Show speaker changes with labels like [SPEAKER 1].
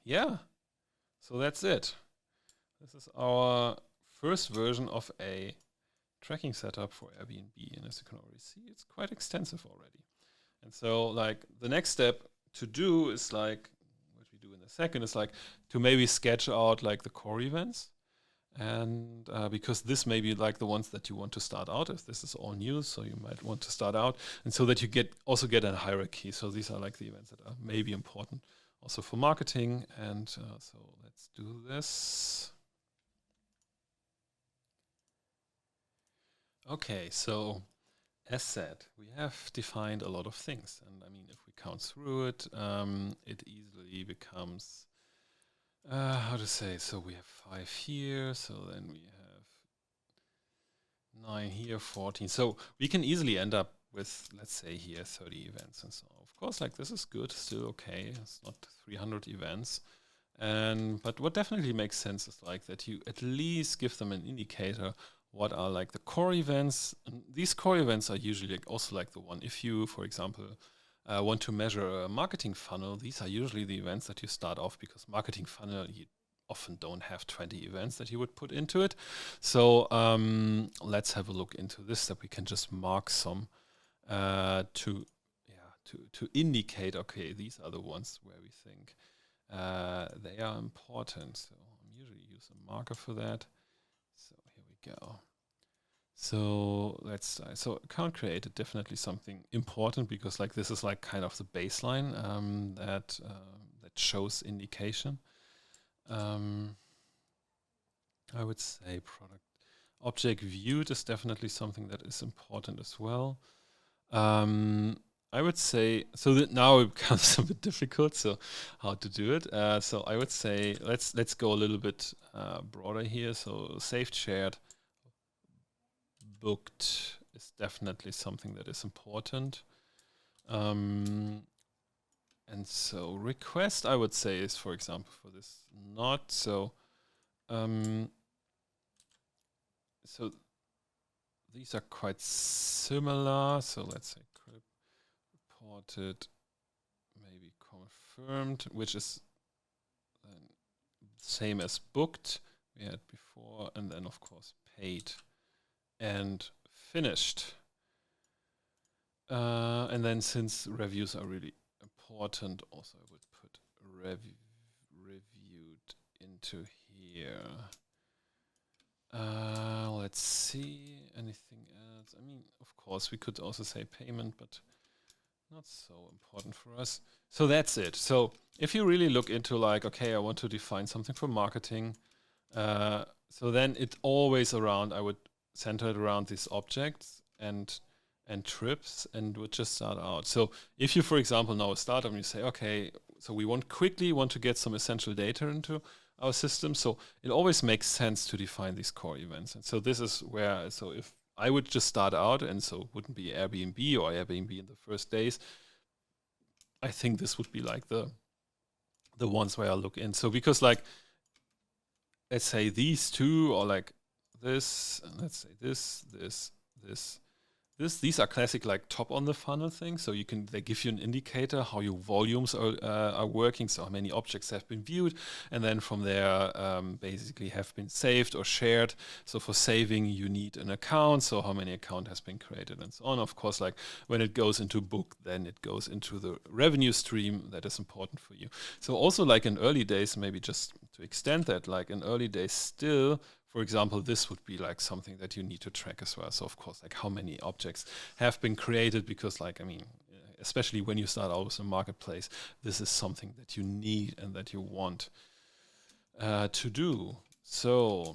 [SPEAKER 1] Yeah, so that's it. This is our first version of a tracking setup for Airbnb, and as you can already see, it's quite extensive already. And so like the next step to do is like what we do in a second is like to maybe sketch out like the core events, and because this may be like the ones that you want to start out if this is all new, so you might want to start out, and so that you also get a hierarchy. So these are like the events that are maybe important also for marketing. And so let's do this. Okay, so as said, we have defined a lot of things, and I mean, if we count through it, it easily becomes, how to say, so we have 5 here, so then we have 9 here, 14. So we can easily end up with, let's say here, 30 events and so on. Of course, like this is good, still okay. It's not 300 events. But what definitely makes sense is like that you at least give them an indicator what are like the core events. And these core events are usually like also like the one, if you, for example, want to measure a marketing funnel, these are usually the events that you start off, because marketing funnel, you often don't have 20 events that you would put into it. So let's have a look into this, that we can just mark some to indicate, okay, these are the ones where we think they are important. So I'm usually use a marker for that. So here we go. So let's so account created, definitely something important, because like this is like kind of the baseline that shows indication. I would say product object viewed is definitely something that is important as well. I would say, so that now it becomes a bit difficult, so how to do it. So I would say let's go a little bit broader here. So saved, shared, booked is definitely something that is important. And so request, I would say, is, for example, for this not. So so these are quite similar. So let's say reported, maybe confirmed, which is same as booked we had before, and then of course paid and finished. And then since reviews are really important, also I would put reviewed into here. Let's see, anything else? I mean, of course, we could also say payment, but not so important for us. So that's it. So if you really look into like, okay, I want to define something for marketing, so then it always around, I would center it around these objects and trips, and would just start out. So if you, for example, now start and you say, okay, so we want to get some essential data into our system. So it always makes sense to define these core events. And so this is where, so if I would just start out, and so it wouldn't be Airbnb or Airbnb in the first days, I think this would be like the ones where I look in. So because like, let's say these two, or like this, and let's say this, these are classic like top on the funnel things. So they give you an indicator how your volumes are working, so how many objects have been viewed, and then from there basically have been saved or shared. So for saving you need an account, so how many account has been created and so on. Of course, like when it goes into book, then it goes into the revenue stream that is important for you. So also like in early days, maybe just to extend that, like in early days still, for example, this would be like something that you need to track as well. So of course, like how many objects have been created, because like, I mean, especially when you start out with a marketplace, this is something that you need and that you want to do. So